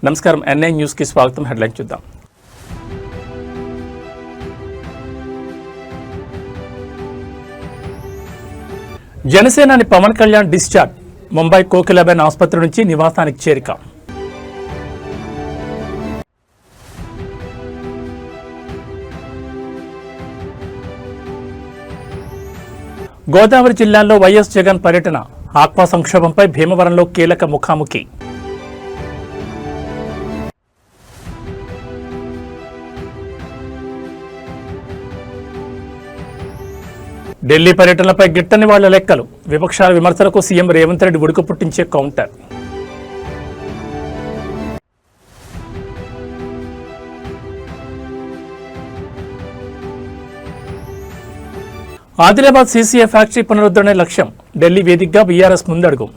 నమస్కారం, NI news కి స్వాగతం. హెడ్లైన్ చూద్దాం. జనసేనాని పవన్ కళ్యాణ్ డిశ్చార్జ్. ముంబై కోకిలాబెన్ ఆసుపత్రి నుంచి నివాసానికి చేరిక. గోదావరి జిల్లాలో వైఎస్ జగన్ పర్యటన. ఆక్వా సంక్షోభంపై భీమవరంలో కీలక ముఖాముఖి. ఢిల్లీ పర్యటనలపై గిట్టని వాళ్ల లెక్కలు. విపక్షాల విమర్శలకు సీఎం రేవంత్ రెడ్డి ఉడుకు పుట్టించే కౌంటర్. ఆదిలాబాద్ సీసీఏ ఫ్యాక్టరీ పునరుద్ధరణ లక్ష్యం. ఢిల్లీ వేదికగా బీఆర్ఎస్ ముందడుగు.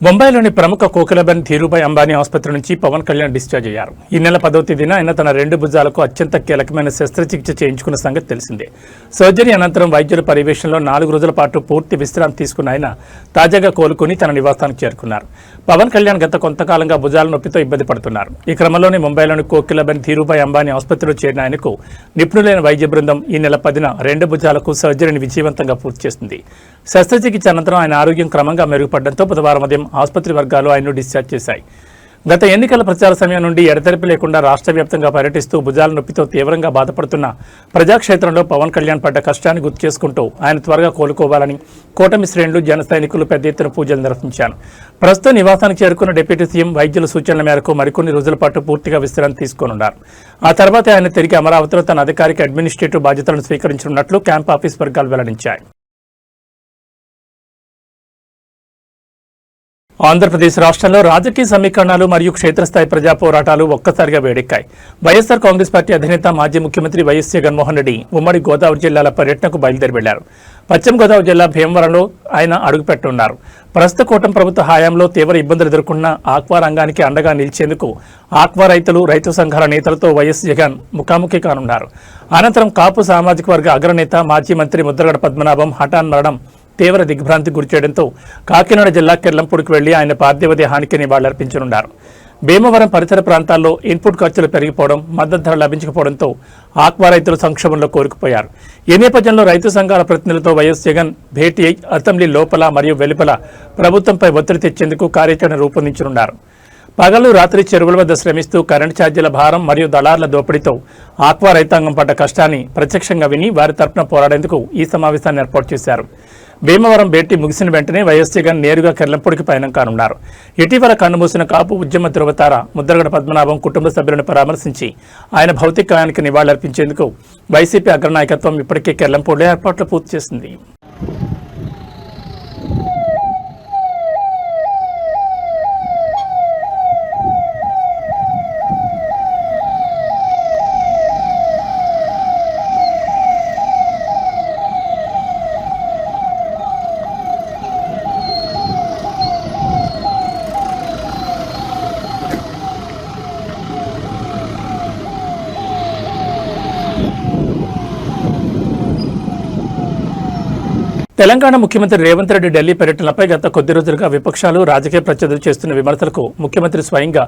ముంబైలోని ప్రముఖ కోకిలాబెన్ ధీరుభాయ్ అంబానీ ఆసుపత్రి నుంచి పవన్ కళ్యాణ్ డిశ్చార్జ్ అయ్యారు. ఈ నెల 10వ తేదీన ఆయన తన 2 భుజాలకు అత్యంత కీలకమైన శస్త్రచికిత్స చేయించుకున్న సంగతి తెలిసిందే. సర్జరీ అనంతరం వైద్యుల పర్యవేక్షణలో 4 రోజుల పాటు పూర్తి విశ్రాంతి తీసుకున్న ఆయన తాజాగా కోలుకుని తన నివాసానికి చేరుకున్నారు. పవన్ కళ్యాణ్ గత కొంతకాలంగా భుజాల నొప్పితో ఇబ్బంది పడుతున్నారు. ఈ క్రమంలోనే ముంబైలోని కోకిలాబెన్ ధీరుభాయ్ అంబానీ ఆసుపత్రిలో చేరిన ఆయనకు నిపుణులైన వైద్య బృందం ఈ నెల 10న 2 భుజాలకు సర్జరీని విజయవంతంగా పూర్తి చేసింది. శస్త్రచికిత్స అనంతరం ఆయన ఆరోగ్యం క్రమంగా మెరుగుపడడంతో బుధవారం ఉదయం ఆసుపత్రి వర్గాలు ఆయన్ను డిశ్చార్జ్ చేశాయి. గత ఎన్నికల ప్రచార సమయం నుండి ఎడతెరిపి లేకుండా రాష్ట్ర వ్యాప్తంగా పర్యటిస్తూ భుజాల నొప్పితో తీవ్రంగా బాధపడుతున్న ప్రజాక్షేత్రంలో పవన్ కళ్యాణ్ పడ్డ కష్టాన్ని గుర్తు చేసుకుంటూ ఆయన త్వరగా కోలుకోవాలని కూటమి శ్రేణులు, జన సైనికులు పెద్ద ఎత్తున పూజలు నిర్వహించారు. ప్రస్తుతం నివాసానికి చేరుకున్న డిప్యూటీ సీఎం వైద్యుల సూచనల మేరకు మరికొన్ని రోజుల పాటు పూర్తిగా విశ్రాంతి తీసుకోనున్నారు. ఆ తర్వాత ఆయన తిరిగి అమరావతిలో తన అధికారిక అడ్మినిస్ట్రేటివ్ బాధ్యతలను స్వీకరించనున్నట్లు క్యాంప్ ఆఫీస్ వర్గాలు వెల్లడించాయి. ఆంధ్రప్రదేశ్ రాష్ట్రంలో రాజకీయ సమీకరణాలు మరియు క్షేత్రస్థాయి ప్రజా పోరాటాలు ఒక్కసారిగా వేడెక్కాయి. వైఎస్ఆర్ కాంగ్రెస్ పార్టీ అధినేత మాజీ ముఖ్యమంత్రి వైఎస్ జగన్మోహన్ రెడ్డి ఉమ్మడి గోదావరి జిల్లాల పర్యటనకు బయలుదేరి వెళ్లారు. పశ్చిమ గోదావరి జిల్లా భీమవరంలో ఆయన అడుగుపెట్టున్నారు. ప్రస్తుత కూటమి ప్రభుత్వ హయాంలో తీవ్ర ఇబ్బందులు ఎదుర్కొన్న ఆక్వా రంగానికి అండగా నిలిచేందుకు ఆక్వా రైతులు, రైతు సంఘాల నేతలతో వైఎస్ జగన్ ముఖాముఖి కానున్నారు. అనంతరం కాపు సామాజిక వర్గ అగ్రనేత మాజీ మంత్రి ముద్రగడ పద్మనాభం హఠాన్ మరణం తీవ్ర దిగ్భ్రాంతి గురిచేయడంతో కాకినాడ జిల్లా కిర్లంపూడికి వెళ్లి ఆయన పార్థివ దేహానికి నివాళులర్పించనున్నారు. భీమవరం పరిసర ప్రాంతాల్లో ఇన్పుట్ ఖర్చులు పెరిగిపోవడం, మద్దతు ధర లభించకపోవడంతో ఆక్వా రైతులు సంక్షోభంలో కోరుకుపోయారు. ఈ నేపథ్యంలో రైతు సంఘాల ప్రతినిధులతో వైఎస్ జగన్ భేటీ అయి అసెంబ్లీ లోపల మరియు వెలుపల ప్రభుత్వంపై ఒత్తిడి తెచ్చేందుకు కార్యాచరణ రూపొందించనున్నారు. పగలు రాత్రి చెరువుల వద్ద శ్రమిస్తూ కరెంటు ఛార్జీల భారం మరియు దళార్ల దోపిడీతో ఆక్వా రైతాంగం పడ్డ కష్టాన్ని ప్రత్యక్షంగా విని వారి తరపున పోరాడేందుకు ఈ సమావేశాన్ని ఏర్పాటు చేశారు. భీమవరం భేటీ ముగిసిన వెంటనే వైఎస్ జగన్ నేరుగా కిర్లంపూడికి పయనం కానున్నారు. ఇటీవల కన్నుమూసిన కాపు ఉద్యమ ధృవతార ముద్రగడ పద్మనాభం కుటుంబ సభ్యులను పరామర్శించి ఆయన భౌతికాయానికి నివాళులర్పించేందుకు వైసీపీ అగ్రనాయకత్వం ఇప్పటికే కిర్లంపూడిలో ఏర్పాట్లు పూర్తి చేసింది. తెలంగాణ ముఖ్యమంత్రి రేవంత్ రెడ్డి ఢిల్లీ పర్యటనలపై గత కొద్ది రోజులుగా విపక్షాలు, రాజకీయ ప్రత్యర్థులు చేస్తున్న విమర్శలకు ముఖ్యమంత్రి స్వయంగా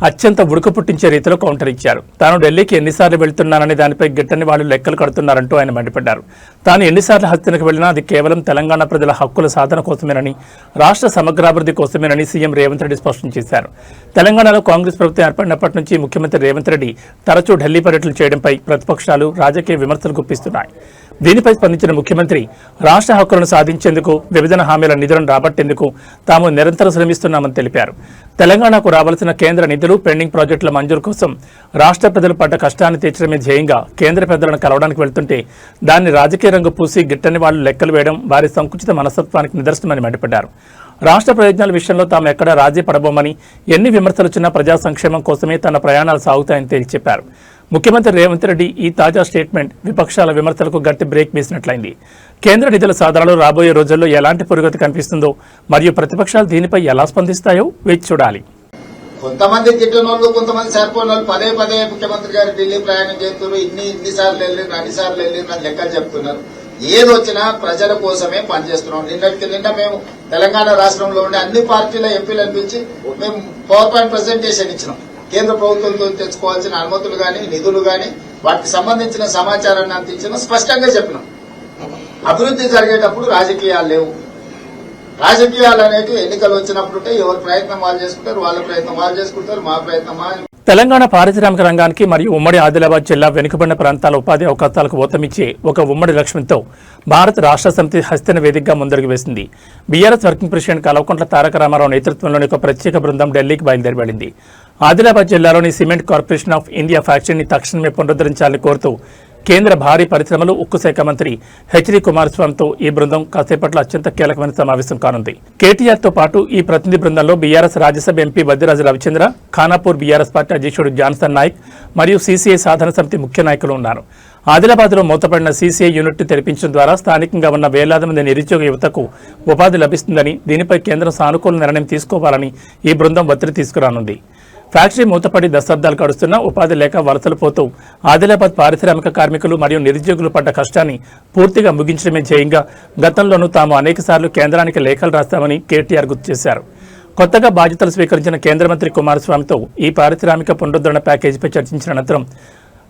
అత్యంత ఉడుకు పుట్టించే రీతిలో కౌంటర్ ఇచ్చారు. తాను ఢిల్లీకి ఎన్నిసార్లు వెళ్తున్నానని దానిపై గిట్టని వాళ్ళు లెక్కలు కడుతున్నారంటూ ఆయన మండిపడ్డారు. తాను ఎన్నిసార్లు హస్తినకు వెళ్లినా అది కేవలం తెలంగాణ ప్రజల హక్కుల సాధన కోసమేనని, రాష్ట్ర సమగ్రాభివృద్ధి కోసమేనని సీఎం రేవంత్ రెడ్డి స్పష్టం చేశారు. తెలంగాణలో కాంగ్రెస్ ప్రభుత్వం ఏర్పడినప్పటి నుంచి ముఖ్యమంత్రి రేవంత్ రెడ్డి తరచూ ఢిల్లీ పర్యటనలు చేయడంపై ప్రతిపక్షాలు, రాజకీయ విమర్శలు గుప్పిస్తున్నాయి. దీనిపై స్పందించిన ముఖ్యమంత్రి రాష్ట్ర హక్కులను సాధించేందుకు, విభజన హామీల నిధులను రాబట్టేందుకు తాము నిరంతరం శ్రమిస్తున్నామని తెలిపారు. తెలంగాణకు రావాల్సిన కేంద్ర నిధులు, పెండింగ్ ప్రాజెక్టుల మంజూరు కోసం రాష్ట్ర ప్రజలు పడ్డ కష్టాన్ని తీర్చడమే ధ్యేయంగా కేంద్ర పెద్దలను కలవడానికి వెళ్తుంటే దాన్ని రాజకీయ రంగు పూసి గిట్టని వాళ్లు లెక్కలు వేయడం వారి సంకుచిత మనస్తత్వానికి నిదర్శనమని మండిపడ్డారు. రాష్ట్ర ప్రయోజనాల విషయంలో తాము ఎక్కడా రాజీ పడబోమని, ఎన్ని విమర్శలుచ్చినా ప్రజా సంక్షేమం కోసమే తన ప్రయాణాలు సాగుతాయని తేల్చి చెప్పారు. ముఖ్యమంత్రి రేవంత్ రెడ్డి ఈ తాజా స్టేట్మెంట్ విపక్షాల విమర్శలకు గట్టి బ్రేక్ వేసినట్లయింది. కేంద్ర నిధుల సాధనలో రాబోయే రోజుల్లో ఎలాంటి పురోగతి కనిపిస్తుందో మరియు ప్రతిపక్షాలు దీనిపై ఎలా స్పందిస్తాయో వేచి చూడాలి. కొంతమంది తిట్టినోళ్ళు, కొంతమంది సరిపోయిన వాళ్ళు పదే పదే ముఖ్యమంత్రి గారు ఢిల్లీ ప్రయాణం చేస్తున్నారు, ఇన్నిసార్లు వెళ్ళిండ్రు, అన్నిసార్లు వెళ్ళిండ్రు అని లెక్కలు చెప్తున్నారు. ఏదొచ్చినా ప్రజల కోసమే పనిచేస్తున్నాం. నిన్న మేము తెలంగాణ రాష్ట్రంలో ఉండే అన్ని పార్టీల ఎంపీలను పిలిచి మేము పవర్ పాయింట్ ప్రజెంటేషన్ ఇచ్చినాం. కేంద్ర ప్రభుత్వంతో తెచ్చుకోవాల్సిన అనుమతులు గాని నిధులు గాని వాటికి సంబంధించిన సమాచారాన్ని అందించినా స్పష్టంగా చెప్పినాం. అభివృద్ధి జరిగేటప్పుడు రాజకీయాలు లేవు. రాజకీయాలు అనేవి ఎన్నికలు వచ్చినప్పుడు ఎవరి ప్రయత్నం వాళ్ళు చేసుకుంటారు, వాళ్ళ ప్రయత్నం వాళ్ళు చేసుకుంటారు, మా ప్రయత్నం తెలంగాణ పారిశ్రామిక రంగానికి మరియు ఉమ్మడి ఆదిలాబాద్ జిల్లా వెనుకబడిన ప్రాంతాల ఉపాధి అవకాశాలకు ఊతమిచ్చే ఒక ఉమ్మడి లక్ష్యంతో భారత రాష్ట్ర సమితి హస్తిన వేదికగా ముందడుగు వేసింది. BRS working president Kalvakuntla Taraka Ramarao నేతృత్వంలోని ఒక ప్రత్యేక బృందం ఢిల్లీకి బయలుదేరి వెళ్లింది. ఆదిలాబాద్ జిల్లాలోని సిమెంట్ కార్పొరేషన్ ఆఫ్ ఇండియా ఫ్యాక్టరీని తక్షణమే పునరుద్ధరించాలని కోరుతూ కేంద్ర భారీ పరిశ్రమలు ఉక్కు శాఖ మంత్రి హెచ్డి కుమారస్వామితో ఈ బృందం కాసేపట్లో అత్యంత కీలకమైన సమావేశం కానుంది. కేటీఆర్తో పాటు ఈ ప్రతినిధి బృందంలో BRS Rajya Sabha MP Vaddiraju Ravichandra, Khanapur BRS party అధ్యక్షుడు జాన్సన్ నాయక్ మరియు సీసీఐ సాధన సమితి ముఖ్య నాయకులు ఉన్నారు. ఆదిలాబాద్లో మూతపడిన సీసీఐ యూనిట్ తెరిపించడం ద్వారా స్థానికంగా ఉన్న వేలాది మంది నిరుద్యోగ యువతకు ఉపాధి లభిస్తుందని, దీనిపై కేంద్రం సానుకూల నిర్ణయం తీసుకోవాలని ఈ బృందం ఒత్తిడి తీసుకురానుంది. ఫ్యాక్టరీ మూతపడి దశాబ్దాలు గడుస్తున్నా ఉపాధి లేక వలసలు పోతూ ఆదిలాబాద్ పారిశ్రామిక కార్మికులు మరియు నిరుద్యోగులు పడ్డ కష్టాన్ని పూర్తిగా ముగించడమే ధ్యేయంగా గతంలోనూ తాము అనేకసార్లు కేంద్రానికి లేఖలు రాస్తామని కేటీఆర్ గుర్తు చేశారు. కొత్తగా బాధ్యతలు స్వీకరించిన కేంద్ర మంత్రి కుమారస్వామితో ఈ పారిశ్రామిక పునరుద్ధరణ ప్యాకేజీపై చర్చించిన అనంతరం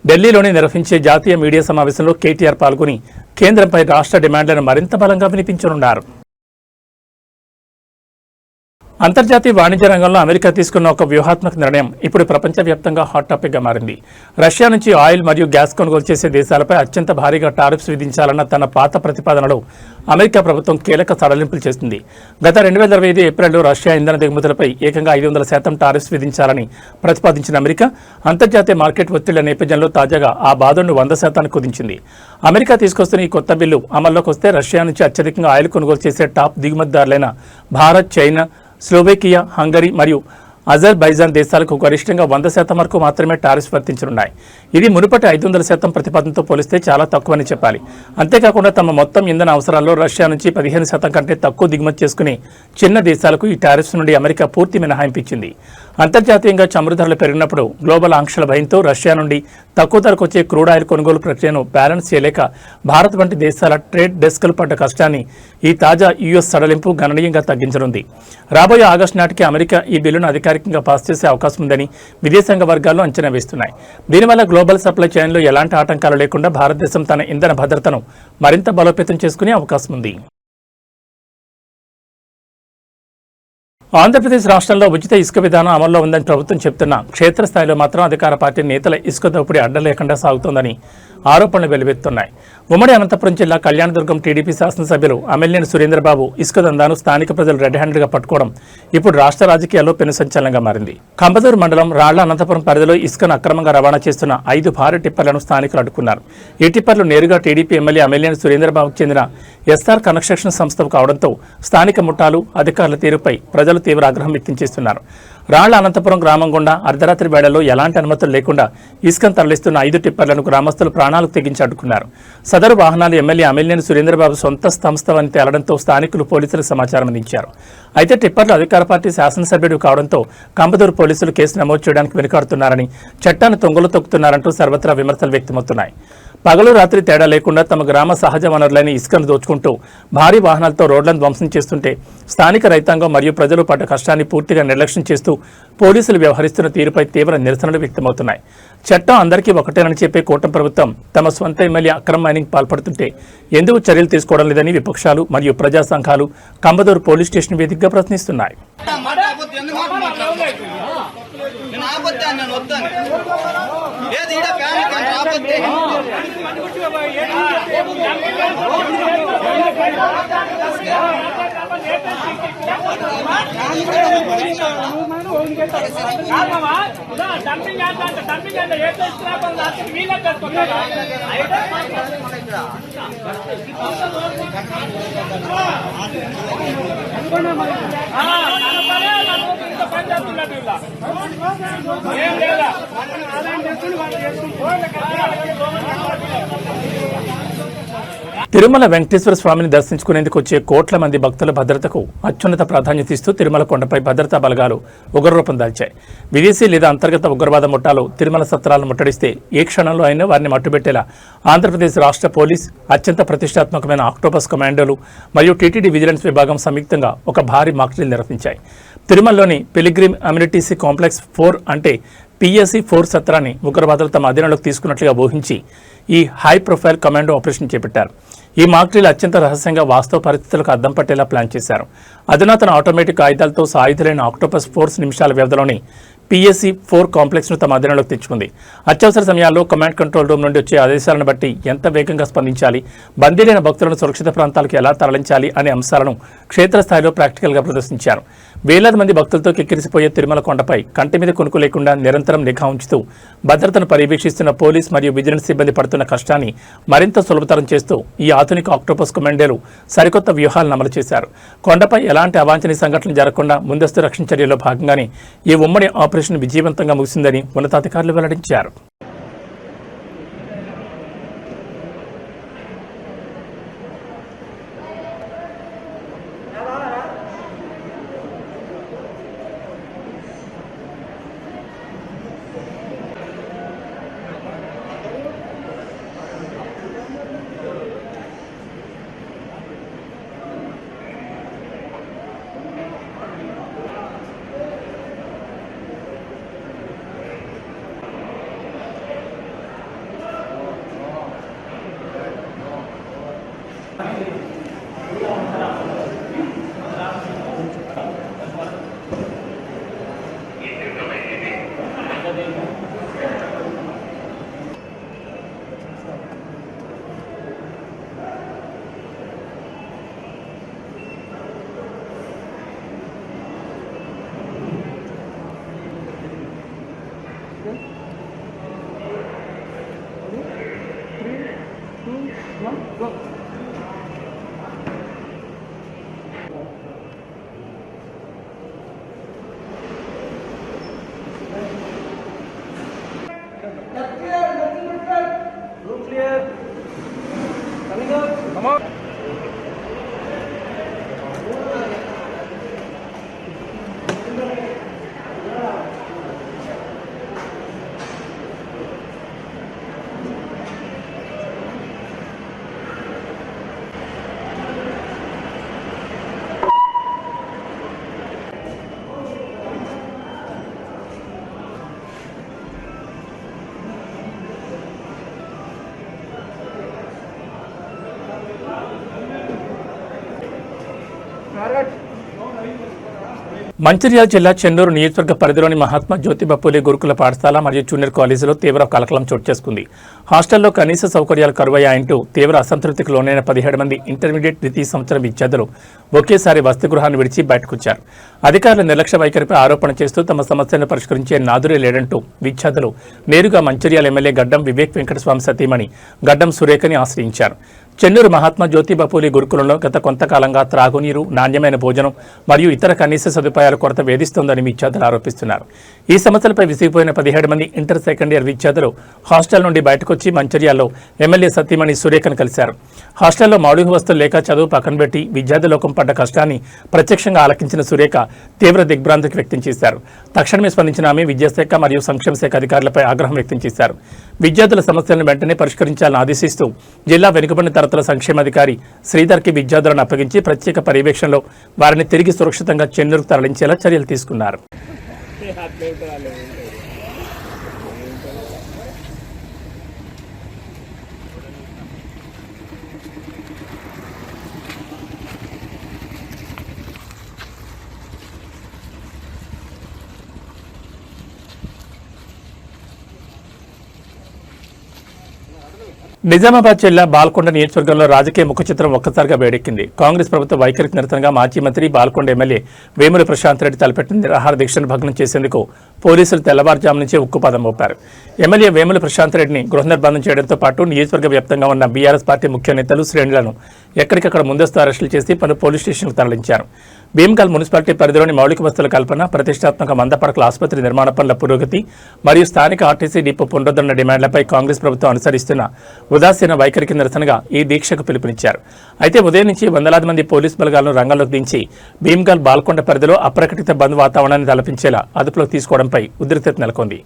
ఢిల్లీలోని నిర్వహించే జాతీయ మీడియా సమావేశంలో కేటీఆర్ పాల్గొని కేంద్రంపై రాష్ట్ర డిమాండ్లను మరింత బలంగా వినిపించనున్నారు. అంతర్జాతీయ వాణిజ్య రంగంలో అమెరికా తీసుకున్న ఒక వ్యూహాత్మక నిర్ణయం ఇప్పుడు ప్రపంచవ్యాప్తంగా హాట్ టాపిక్గా మారింది. రష్యా నుంచి ఆయిల్ మరియు గ్యాస్ కొనుగోలు చేసే దేశాలపై అత్యంత భారీగా టారిఫ్స్ విధించాలన్న తన పాత ప్రతిపాదనలో అమెరికా ప్రభుత్వం కీలక సడలింపులు చేసింది. గత 2025 ఏప్రిల్లో రష్యా ఇంధన దిగుమతులపై ఏకంగా 500% టారిఫ్స్ విధించాలని ప్రతిపాదించిన అమెరికా అంతర్జాతీయ మార్కెట్ ఒత్తిళ్ల నేపథ్యంలో తాజాగా ఆ బాధను 100% కుదించింది. అమెరికా తీసుకొస్తున్న ఈ కొత్త బిల్లు అమల్లోకి వస్తే రష్యా నుంచి అత్యధికంగా ఆయిల్ కొనుగోలు చేసే టాప్ దిగుమతిదారులైన భారత్, చైనా, స్లోవేకియా, హంగరీ మరియు అజర్బైజాన్ దేశాలకు గరిష్టంగా 100% వరకు మాత్రమే టారిఫ్స్ వర్తించనున్నాయి. ఇది మునుపటి 500% ప్రతిపాదనతో పోలిస్తే చాలా తక్కువని చెప్పాలి. అంతేకాకుండా తమ మొత్తం ఇంధన అవసరాల్లో రష్యా నుంచి 15% కంటే తక్కువ దిగుమతి చేసుకునే చిన్న దేశాలకు ఈ టారిఫ్స్ నుండి అమెరికా పూర్తి మినహాయింపు ఇచ్చింది. అంతర్జాతీయంగా చమురు ధరలు పెరిగినప్పుడు గ్లోబల్ ఆంక్షల భయంతో రష్యా నుండి తక్కువ ధరకు వచ్చే క్రూడ్ ఆయిల్ కొనుగోలు ప్రక్రియను బ్యాలెన్స్ చేయలేక భారత్ వంటి దేశాల ట్రేడ్ డెస్క్లు పడ్డ కష్టాన్ని ఈ తాజా యుఎస్ సడలింపు గణనీయంగా తగ్గించనుంది. రాబోయే ఆగస్టు నాటికి అమెరికా ఈ బిల్లును అధికారికంగా పాస్ చేసే అవకాశం ఉందని విదేశాంగ వర్గాల్లో అంచనా వేస్తున్నాయి. దీనివల్ల గ్లోబల్ సప్లై చైన్లో ఎలాంటి ఆటంకాలు లేకుండా భారతదేశం తన ఇంధన భద్రతను మరింత బలోపేతం చేసుకునే అవకాశం ఉంది. ఆంధ్రప్రదేశ్ రాష్ట్రంలో ఉచిత ఇసుక విధానం అమల్లో ఉందని ప్రభుత్వం చెబుతున్నా క్షేత్రస్థాయిలో మాత్రం అధికార పార్టీ నేతల ఇసుక దోపిడీ అడ్డలేకుండా సాగుతోందని ఆరోపణలు వెలువెత్తున్నాయి. ఉమ్మడి అనంతపురం జిల్లా కళ్యాణదుర్గం టీడీపీ శాసనసభ్యులు అమెల్యేని సురేంద్రబాబు ఇసుక దందాను స్థానిక ప్రజలు రెడ్ హ్యాండెడ్గా పట్టుకోవడం ఇప్పుడు రాష్ట్ర రాజకీయాల్లో పెను సంచలనంగా మారింది. కంబదూరు మండలం రాళ్ల అనంతపురం పరిధిలో ఇసుకను అక్రమంగా రవాణా చేస్తున్న 5 భారీ టిప్పర్లను స్థానికులు అడ్డుకున్నారు. ఈ టిప్పర్లు నేరుగా టీడీపీ ఎమ్మెల్యే అమెల్యేని సురేంద్రబాబుకు చెందిన ఎస్ఆర్ కన్స్ట్రక్షన్ సంస్థకు కావడంతో స్థానిక ముఠాలు అధికారుల తీరుపై ప్రజలు తీవ్ర ఆగ్రహం వ్యక్తం చేస్తున్నారు. రాళ్ల అనంతపురం గ్రామం గుండా అర్ధరాత్రి వేళల్లో ఎలాంటి అనుమతులు లేకుండా ఇసుకను తరలిస్తున్న 5 టిప్పర్లను గ్రామస్తులు ప్రాణాలకు తెగించి అడ్డుకున్నారు. సదరు వాహనాలు ఎమ్మెల్యే అమెల్యేని సురేంద్రబాబు సొంత సంస్థవని తేలడంతో స్థానికులు పోలీసులకు సమాచారం అందించారు. అయితే టిప్పర్లు అధికార పార్టీ శాసనసభ్యుడు కావడంతో కంబదూరు పోలీసులు కేసు నమోదు చేయడానికి వెనుకాడుతున్నారని, చట్టాన్ని తొంగలు తొక్కుతున్నారంటూ సర్వత్రా విమర్శలు వ్యక్తమవుతున్నాయి. పగలు రాత్రి తేడా లేకుండా తమ గ్రామ సహజ వనరులైన ఇసుకను దోచుకుంటూ భారీ వాహనాలతో రోడ్లను ధ్వంసం చేస్తుంటే స్థానిక రైతాంగం మరియు ప్రజలు పడ్డ కష్టాన్ని పూర్తిగా నిర్లక్ష్యం చేస్తూ పోలీసులు వ్యవహరిస్తున్న తీరుపై తీవ్ర నిరసనలు వ్యక్తమవుతున్నాయి. చట్టం అందరికీ ఒకటేనని చెప్పే కూటమి ప్రభుత్వం తమ స్వంత ఎమ్మెల్యే అక్రమ మైనింగ్ పాల్పడుతుంటే ఎందుకు చర్యలు తీసుకోవడం లేదని విపక్షాలు మరియు ప్రజా సంఘాలు కంబదూరు పోలీస్ స్టేషన్ వేదికగా ప్రశ్నిస్తున్నాయి. తిరుమల వెంకటేశ్వర స్వామిని దర్శించుకునేందుకు వచ్చే కోట్ల మంది భక్తుల భద్రతకు అత్యున్నత ప్రాధాన్యత ఇస్తూ తిరుమల కొండపై భద్రతా బలగాలు ఉగ్రరూపం దాల్చాయి. విదేశీ లేదా అంతర్గత ఉగ్రవాద ముఠాలు తిరుమల సత్రాలను ముట్టడిస్తే ఏ క్షణంలో అయినా వారిని మట్టుబెట్టేలా ఆంధ్రప్రదేశ్ రాష్ట్ర పోలీస్, అత్యంత ప్రతిష్టాత్మకమైన ఆక్టోపస్ కమాండోలు మరియు టీటీడీ విజిలెన్స్ విభాగం సంయుక్తంగా ఒక భారీ మాక్ డ్రిల్ నిర్వహించాయి. తిరుమలలోని పిలిగ్రిమ్ అమ్యూనిటీసీ కాంప్లెక్స్ 4 అంటే PSC 4 సత్రాన్ని ఉగ్రవాదులు తమ అధీనంలోకి తీసుకున్నట్లుగా ఊహించి ఈ హై ప్రొఫైల్ కమాండో ఆపరేషన్ చేపట్టారు. ఈ మాక్ డ్రిల్ అత్యంత రహస్యంగా వాస్తవ పరిస్థితులకు అద్దం పట్టేలా ప్లాన్ చేశారు. అధునాతన ఆటోమేటిక్ ఆయుధాలతో సాయుధులైన ఆక్టోపస్ ఫోర్స్ నిమిషాల వ్యవధిలోని PSC 4 కాంప్లెక్స్ను తమ అధీనంలోకి తెచ్చుకుంది. అత్యవసర సమయాల్లో కమాండ్ కంట్రోల్ రూమ్ నుండి వచ్చే ఆదేశాలను బట్టి ఎంత వేగంగా స్పందించాలి, బందీలైన భక్తులను సురక్షిత ప్రాంతాలకు ఎలా తరలించాలి అనే అంశాలను క్షేత్రస్థాయిలో ప్రాక్టికల్గా ప్రదర్శించారు. వేలాది మంది భక్తులతో కిక్కిరిసిపోయే తిరుమల కొండపై కంటి మీద కొనుక్కు లేకుండా నిరంతరం నిఘా ఉంచుతూ భద్రతను పర్యవేక్షిస్తున్న పోలీస్ మరియు విజిలెన్స్ సిబ్బంది పడుతున్న కష్టాన్ని మరింత సులభతరం చేస్తూ ఈ ఆధునిక ఆక్టోపస్ కమాండోలు సరికొత్త వ్యూహాలను అమలు చేశారు. కొండపై ఎలాంటి అవాంఛనీయ సంఘటనలు జరగకుండా ముందస్తు రక్షణ చర్యల్లో భాగంగానే ఈ ఉమ్మడి ఆపరేషన్ విజయవంతంగా ముగిసిందని ఉన్నతాధికారులు వెల్లడించారు. మంచిర్యాల జిల్లా చెన్నూరు నియోజకవర్గ పరిధిలోని మహాత్మా జ్యోతిబా పూలే గురుకుల పాఠశాల మరియు జూనియర్ కాలేజీలో తీవ్ర కలకలం చోటు చేసుకుంది. హాస్టల్లో కనీస సౌకర్యాలు కరువయ్యాయంటూ తీవ్ర అసంతృప్తికి లోనైన 17 మంది ఇంటర్మీడియట్ ద్వితీయ సంవత్సరం విద్యార్థులు ఒకేసారి వసతి గృహాన్ని విడిచి బయటకొచ్చారు. అధికారుల నిర్లక్ష్య వైఖరిపై ఆరోపణ చేస్తూ తమ సమస్యలను పరిష్కరించే నాదురే లేడంటూ విద్యార్థులు నేరుగా మంచిర్యాల ఎమ్మెల్యే గడ్డం వివేక్ వెంకటస్వామి సతీమణి గడ్డం సురేఖని ఆశ్రయించారు. చెన్నూరు మహాత్మా జ్యోతిబా పూలే గురుకులంలో గత కొంతకాలంగా త్రాగునీరు, నాణ్యమైన భోజనం మరియు ఇతర కనీస సదుపాయాల కొరత వేధిస్తోందని విద్యార్థులు ఆరోపిస్తున్నారు. ఈ సమస్యలపై విసిగిపోయిన 17 మంది ఇంటర్ సెకండ్ ఇయర్ విద్యార్థులు హాస్టల్ నుండి బయటకొచ్చి మంచిర్యాలలో ఎమ్మెల్యే సతీమణి సురేఖను కలిశారు. హాస్టల్లో మౌలిక వస్తువులు లేక చదువు పక్కన పెట్టి విద్యార్థులోకం పడ్డ కష్టాన్ని ప్రత్యక్షంగా ఆలకించిన సురేఖ తీవ్ర దిగ్భ్రాంతికి వ్యక్తం చేశారు. తక్షణమే స్పందించిన ఆమె విద్యాశాఖ మరియు సంక్షేమ శాఖ అధికారులపై ఆగ్రహం వ్యక్తం చేశారు. విద్యార్థుల సమస్యలను వెంటనే పరిష్కరించాలని ఆదేశిస్తూ జిల్లా వెనుకబడిన తరగతుల సంక్షేమాధికారి శ్రీధర్కి విద్యార్థులను అప్పగించి ప్రత్యేక పర్యవేక్షణలో వారిని తిరిగి సురక్షితంగా చెన్నూరుకు తరలించేలా చర్యలు తీసుకున్నారు. నిజామాబాద్ జిల్లా బాల్కొండ నియోజకవర్గంలో రాజకీయ ముఖచిత్రం ఒక్కసారిగా వేడెక్కింది. కాంగ్రెస్ ప్రభుత్వ వైఖరికి నిరసనగా మాజీ మంత్రి బాల్కొండ ఎమ్మెల్యే వేముల ప్రశాంత్ రెడ్డి తలపెట్టిన నిరాహార దీక్షను భగ్నం చేసేందుకు పోలీసులు తెల్లవారుజాము నుంచే ఉక్కుపాదం మోపారు. ఎమ్మెల్యే వేముల ప్రశాంత్ రెడ్డిని గృహ నిర్బంధం చేయడంతో పాటు నియోజకవర్గ వ్యాప్తంగా ఉన్న బీఆర్ఎస్ పార్టీ ముఖ్య నేతలు, శ్రేణులను ఎక్కడికక్కడ ముందస్తు అరెస్టులు చేసి పలు పోలీస్ స్టేషన్లకు తరలించారు. భీమ్గల్ మున్సిపాలిటీ పరిధిలోని మౌలిక వసతుల కల్పన, ప్రతిష్టాత్మక మందపడకల ఆసుపత్రి నిర్మాణ పనుల పురోగతి మరియు స్థానిక ఆర్టీసీ డిపో పునరుద్ధరణ డిమాండ్లపై కాంగ్రెస్ ప్రభుత్వం అనుసరిస్తున్న ఉదాసీన వైఖరికి నిరసనగా ఈ దీక్షకు పిలుపునిచ్చారు. అయితే ఉదయం నుంచి వందలాది మంది పోలీస్ బలగాలను రంగంలోకి దించి భీమ్గల్ బాల్కొండ పరిధిలో అప్రకటిత బంద్ వాతావరణాన్ని తలపించేలా అదుపులోకి తీసుకోవడంపై ఉద్రిక్తత నెలకొంది.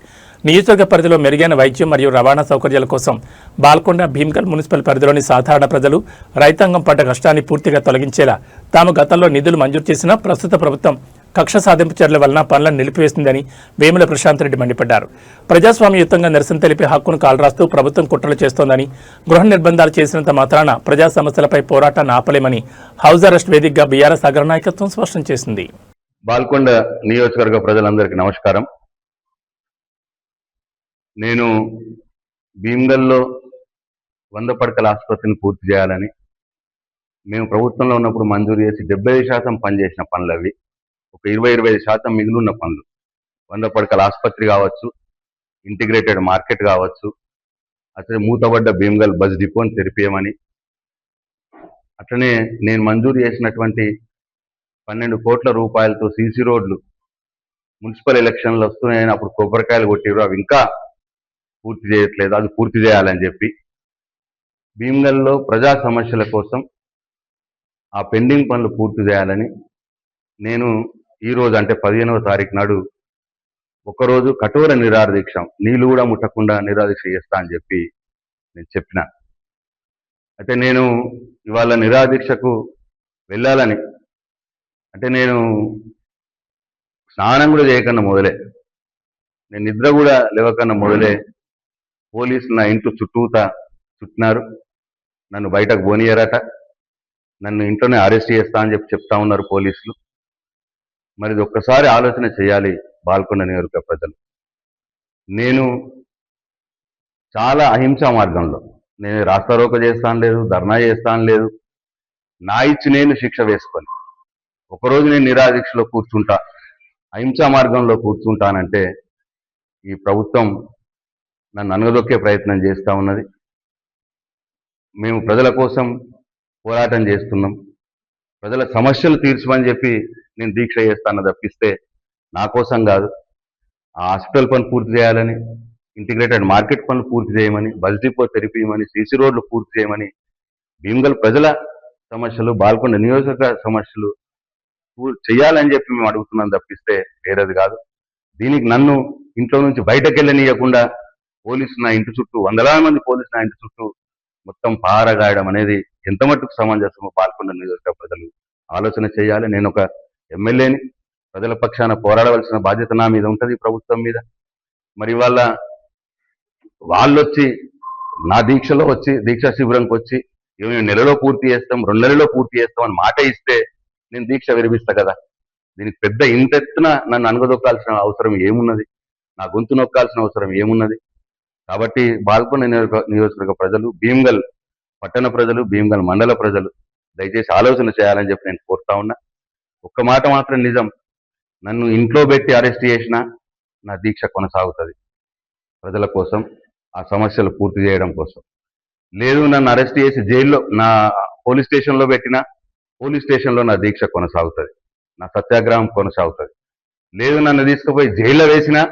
నియోజకవర్గ పరిధిలో మెరుగైన వైద్యం మరియు రవాణా సౌకర్యాల కోసం బాల్కొండ, భీమ్గల్ మున్సిపల్ పరిధిలోని సాధారణ ప్రజలు, రైతాంగం పడ్డ కష్టాన్ని పూర్తిగా తొలగించేలా తాము గతంలో నిధులు మంజూరు చేసిన ప్రస్తుత ప్రభుత్వం కక్ష సాధింపు చర్యల వలన పనులను నిలిపివేసిందని వేముల ప్రశాంత్ రెడ్డి మండిపడ్డారు. ప్రజాస్వామ్యయుతంగా నిరసన తెలిపే హక్కును కాలరాస్తూ ప్రభుత్వం కుట్రలు చేస్తోందని, గృహ నిర్బంధాలు చేసినంత మాత్రాన ప్రజా సమస్యలపై పోరాటాన్ని ఆపలేమని హౌస్ అరెస్ట్ వేదికగా బీఆర్ఎస్ అగ్రనాయకత్వం స్పష్టం చేసింది. బాల్కొండ నియోజకవర్గ ప్రజలందరికీ నమస్కారం. నేను భీమ్గల్లో 100 పడకల ఆసుపత్రిని పూర్తి చేయాలని మేము ప్రభుత్వంలో ఉన్నప్పుడు మంజూరు చేసి 75% పనిచేసిన పనులు అవి. ఒక 20-25% మిగిలిన పనులు, 100 పడకల ఆసుపత్రి కావచ్చు, ఇంటిగ్రేటెడ్ మార్కెట్ కావచ్చు, అట్లనే మూతబడ్డ భీమ్గల్ బస్ డిపోని తెరిపేయమని, అట్లనే నేను మంజూరు చేసినటువంటి 12 కోట్ల రూపాయలతో సీసీ రోడ్లు మున్సిపల్ ఎలక్షన్లు వస్తున్నాయని అప్పుడు కొబ్బరికాయలు కొట్టిరు, అవి ఇంకా పూర్తి చేయట్లేదు, అది పూర్తి చేయాలని చెప్పి భీమ్గల్లో ప్రజా సమస్యల కోసం ఆ పెండింగ్ పనులు పూర్తి చేయాలని నేను ఈరోజు అంటే 15వ తారీఖు నాడు ఒకరోజు కఠోర నిరాహార దీక్ష, నీళ్లు కూడా ముట్టకుండా నిరాహార దీక్ష చేస్తా అని చెప్పి నేను చెప్పిన. అయితే నేను ఇవాళ నిరాహార దీక్షకు వెళ్ళాలని అంటే నేను స్నానం కూడా చేయకన్నా మొదలే, నేను నిద్ర కూడా లేవకన్నా మొదలే పోలీసులు నా ఇంట్లో చుట్టినారు, నన్ను బయటకు పోనీయరట, నన్ను ఇంట్లోనే అరెస్ట్ చేస్తా అని చెప్పి చెప్తా ఉన్నారు పోలీసులు. మరి ఇది ఒక్కసారి ఆలోచన చేయాలి బాల్కొండ నియోజకవర్గ ప్రజలు. నేను చాలా అహింసా మార్గంలో, నేను రాస్తారోక చేస్తాను లేదు, ధర్నా చేస్తాను లేదు, నా ఇచ్చి నేను శిక్ష వేసుకొని ఒకరోజు నేను నిరాదీక్షలో కూర్చుంటా, అహింసా మార్గంలో కూర్చుంటానంటే ఈ ప్రభుత్వం నన్ను అనగదొక్కే ప్రయత్నం చేస్తూ ఉన్నది. మేము ప్రజల కోసం పోరాటం చేస్తున్నాం, ప్రజల సమస్యలు తీర్చమని చెప్పి నేను దీక్ష చేస్తాను తప్పిస్తే నా కోసం కాదు. ఆ హాస్పిటల్ పని పూర్తి చేయాలని, ఇంటిగ్రేటెడ్ మార్కెట్ పనులు పూర్తి చేయమని, బస్ డిపో తెరిపియమని, సీసీ రోడ్లు పూర్తి చేయమని, భీమ్గల్ ప్రజల సమస్యలు, బాల్కొండ నియోజకవర్గ సమస్యలు చేయాలని చెప్పి మేము అడుగుతున్నాం తప్పిస్తే వేరేది కాదు. దీనికి నన్ను ఇంట్లో నుంచి బయటకు వెళ్ళనీయకుండా పోలీసులు నా ఇంటి చుట్టూ, వందలాది మంది పోలీసులు నా ఇంటి చుట్టూ మొత్తం పారగాయడం అనేది ఎంత మట్టుకు సమంజసమో బాల్కొండ నియోజకవర్గ ప్రజలు ఆలోచన చేయాలి. నేను ఒక ఎమ్మెల్యేని, ప్రజల పక్షాన పోరాడవలసిన బాధ్యత నా మీద ఉంటుంది, ప్రభుత్వం మీద. మరి వాళ్ళు వచ్చి నా దీక్షలో వచ్చి, దీక్షా శిబిరంకి వచ్చి మేము నెలలో పూర్తి చేస్తాం, 2 నెలల్లో పూర్తి చేస్తాం అని మాట ఇస్తే నేను దీక్ష విరమిస్తా కదా. దీనికి పెద్ద ఇంతెత్తున నన్ను అనగదొక్కాల్సిన అవసరం ఏమున్నది, నా గొంతు నొక్కాల్సిన అవసరం ఏమున్నది? కాబట్టి బాల్కొండ నియోజకవర్గ ప్రజలు, భీమ్గల్ పట్టణ ప్రజలు, భీమ్గల్ మండల ప్రజలు దయచేసి ఆలోచన చేయాలని చెప్పి నేను కోరుతా ఉన్నా. ఒక్క మాట మాత్రం నిజం, నన్ను ఇంట్లో పెట్టి అరెస్ట్ చేసినా నా దీక్ష కొనసాగుతుంది ప్రజల కోసం, ఆ సమస్యలు పూర్తి చేయడం కోసం. లేదు నన్ను అరెస్ట్ చేసి జైల్లో, నా పోలీస్ స్టేషన్లో పెట్టినా పోలీస్ స్టేషన్లో నా దీక్ష కొనసాగుతుంది, నా సత్యాగ్రహం కొనసాగుతుంది. లేదు నన్ను తీసుకుపోయి జైల్లో వేసినా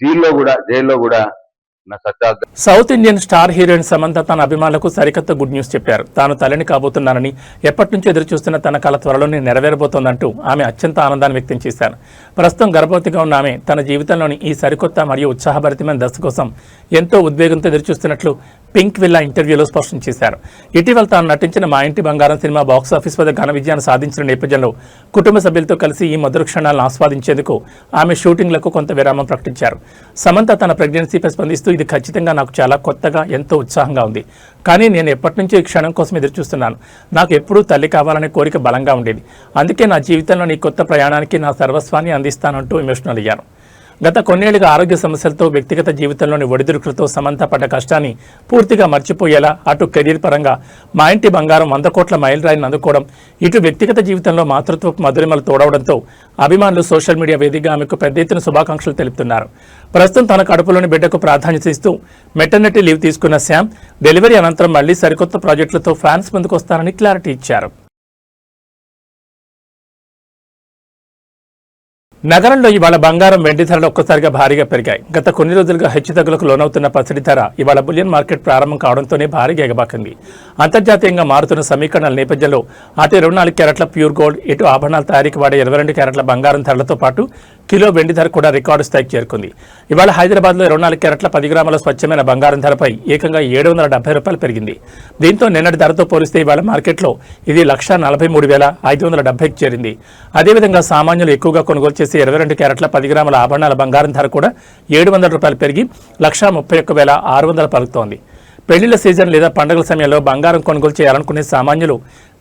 జైల్లో కూడా నా సత్యాగ్రహం. South Indian star heroine Samantha తన అభిమానులకు సరికొత్త గుడ్ న్యూస్ చెప్పారు. తాను తల్లిని కాబోతున్నానని, ఎప్పటి నుంచి ఎదురు చూస్తున్న తన కల త్వరలోనే నెరవేరబోతోందంటూ ఆమె అత్యంత ఆనందాన్ని వ్యక్తం చేశారు. ప్రస్తుతం గర్భవతిగా ఉన్న ఆమె తన జీవితంలోని ఈ సరికొత్త మరియు ఉత్సాహభరితమైన దశ కోసం ఎంతో ఉద్వేగంతో ఎదురుచూస్తున్నట్లు పింక్ విల్లా ఇంటర్వ్యూలో స్పష్టం చేశారు. ఇటీవల తాను నటించిన మా ఇంటి బంగారం సినిమా బాక్సాఫీస్ వద్ద ఘన విజయాన్ని సాధించిన నేపథ్యంలో కుటుంబ సభ్యులతో కలిసి ఈ మధుర క్షణాలను ఆస్వాదించేందుకు ఆమె షూటింగ్లకు కొంత విరామం ప్రకటించారు. సమంత తన ప్రెగ్నెన్సీపై స్పందిస్తూ ఇది ఖచ్చితంగా నాకు చాలా కొత్తగా, ఎంతో ఉత్సాహంగా ఉంది. కానీ నేను ఎప్పటి నుంచో ఈ క్షణం కోసం ఎదురు చూస్తున్నాను. నాకు ఎప్పుడూ తల్లి కావాలనే కోరిక బలంగా ఉండేది. అందుకే నా జీవితంలో ఈ కొత్త ప్రయాణానికి నా సర్వస్వాన్ని అందిస్తానంటూ ఎమోషనల్ అయ్యారు. గత కొన్నేళ్లుగా ఆరోగ్య సమస్యలతో వ్యక్తిగత జీవితంలోని ఒడిదుడుకులతో సమంత పడ్డ కష్టాన్ని పూర్తిగా మర్చిపోయేలా అటు కెరీర్ పరంగా మా ఇంటి బంగారం 100 కోట్ల మైలురాయిని అందుకోవడం, ఇటు వ్యక్తిగత జీవితంలో మాతృత్వపు మధురిమలు తోడవడంతో అభిమానులు సోషల్ మీడియా వేదికగా ఆమెకు పెద్ద ఎత్తున శుభాకాంక్షలు తెలుపుతున్నారు. ప్రస్తుతం తన కడుపులోని బిడ్డకు ప్రాధాన్యత ఇస్తూ మెటర్నిటీ లీవ్ తీసుకున్న శ్యామ్ డెలివరీ అనంతరం మళ్లీ సరికొత్త ప్రాజెక్టులతో ఫ్యాన్స్ ముందుకు వస్తారని క్లారిటీ ఇచ్చారు. నగరంలో ఇవాళ బంగారం, వెండి ధరలు ఒక్కసారిగా భారీగా పెరిగాయి. గత కొన్ని రోజులుగా హెచ్చుతగ్గులకు లోనవుతున్న పసిడి ధర ఇవాళ బులియన్ మార్కెట్ ప్రారంభం కావడంతోనే భారీగా ఎగబాకింది. అంతర్జాతీయంగా మారుతున్న సమీకరణల నేపథ్యంలో అటు 24 క్యారెట్ల ప్యూర్ గోల్డ్, ఇటు ఆభరణాల తయారీకి వాడే 22 క్యారెట్ల బంగారం ధరలతో పాటు కిలో వెండి ధర కూడా రికార్డు స్థాయికి చేరుకుంది. ఇవాళ హైదరాబాద్లో 24 క్యారెట్ల 10 గ్రాముల స్వచ్ఛమైన బంగారం ధరపై ఏకంగా 770 రూపాయలు పెరిగింది. దీంతో నిన్నటి ధరతో పోలిస్తే ఇవాళ మార్కెట్లో ఇది 1,43,570కి చేరింది. అదేవిధంగా సామాన్యులు ఎక్కువగా కొనుగోలు చేసే 22 క్యారెట్ల 10 గ్రాముల ఆభరణాల బంగారం ధర కూడా 700 రూపాయలు పెరిగి 1,31,600 పలుకుతోంది. పెళ్లిళ్ల సీజన్ లేదా పండుగల సమయంలో బంగారం కొనుగోలు చేయాలనుకునే సామాన్యులు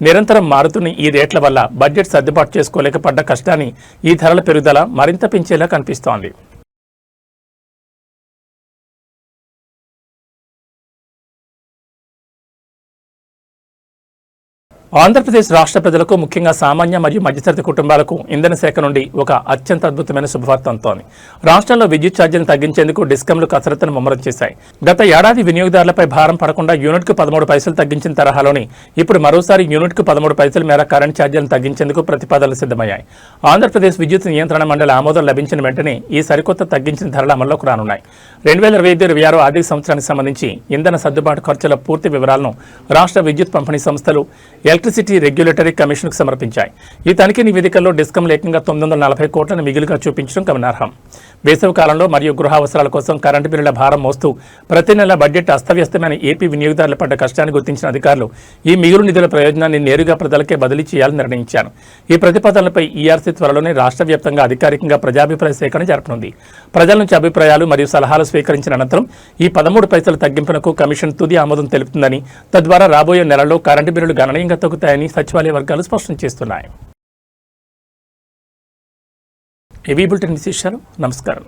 నిరంతరం మారుతున్న ఈ రేట్ల వల్ల బడ్జెట్ సర్దుబాటు చేసుకోలేక పడ్డ కష్టాన్ని ఈ ధరల పెరుగుదల మరింత పెంచేలా కనిపిస్తోంది. ఆంధ్రప్రదేశ్ రాష్ట్ర ప్రజలకు, ముఖ్యంగా సామాన్య మరియు మధ్యతరగతి కుటుంబాలకు ఇంధన శాఖ నుండి ఒక అత్యంత అద్భుతమైన శుభవార్త అందుతోంది. రాష్ట్రంలో విద్యుత్ ఛార్జీలను తగ్గించేందుకు డిస్కంలు కసరత్తును ముమ్మరం చేశాయి. గత ఏడాది వినియోగదారులపై భారం పడకుండా యూనిట్కు 13 పైసలు తగ్గించిన తరహాలోని ఇప్పుడు మరోసారి యూనిట్కు 13 పైసల మేర కరెంట్ ఛార్జీలను తగ్గించేందుకు ప్రతిపాదనలు సిద్ధమయ్యాయి. ఆంధ్రప్రదేశ్ విద్యుత్ నియంత్రణ మండలి ఆమోదం లభించిన వెంటనే ఈ సరికొత్త తగ్గించిన ధరలు అమల్లోకి రానున్నాయి. 2025-26 ఆర్థిక సంవత్సరానికి సంబంధించి ఇంధన సర్దుబాటు ఖర్చుల పూర్తి వివరాలను రాష్ట్ర విద్యుత్ పంపిణీ సంస్థలు ఎలక్ట్రిసిటీ రెగ్యులేటరీ కమిషన్కు సమర్పించాయి. ఈ తనిఖీ నివేదికల్లో డిస్కంలు ఏకంగా 940 కోట్లను మిగులుగా చూపించడం గమనార్హం. వేసవి కాలంలో మరియు గృహ అవసరాల కోసం కరెంటు బిల్లుల భారం మోస్తూ ప్రతి నెల బడ్జెట్ అస్తవ్యస్తమైన ఏపీ వినియోగదారుల పడ్డ కష్టాన్ని గుర్తించిన అధికారులు ఈ మిగులు నిధుల ప్రయోజనాన్ని నేరుగా ప్రజలకే బదిలీ చేయాలని నిర్ణయించారు. ఈ ప్రతిపాదనలపై ఈఆర్సీ త్వరలోనే రాష్ట్ర వ్యాప్తంగా అధికారికంగా ప్రజాభిప్రాయ సేకరణ జరపనుంది. ప్రజల నుంచి అభిప్రాయాలు మరియు సలహాలు స్వీకరించిన అనంతరం ఈ 13 పైసల తగ్గింపునకు కమిషన్ తుది ఆమోదం తెలుపుతుందని, తద్వారా రాబోయే నెలలో కరెంటు బిల్లులు గణనీయంగా తగ్గుతాయని సచివాలయ వర్గాలు స్పష్టం చేస్తున్నాయి. ఏవీ బులెటిన్ విశేషాలు. నమస్కారం.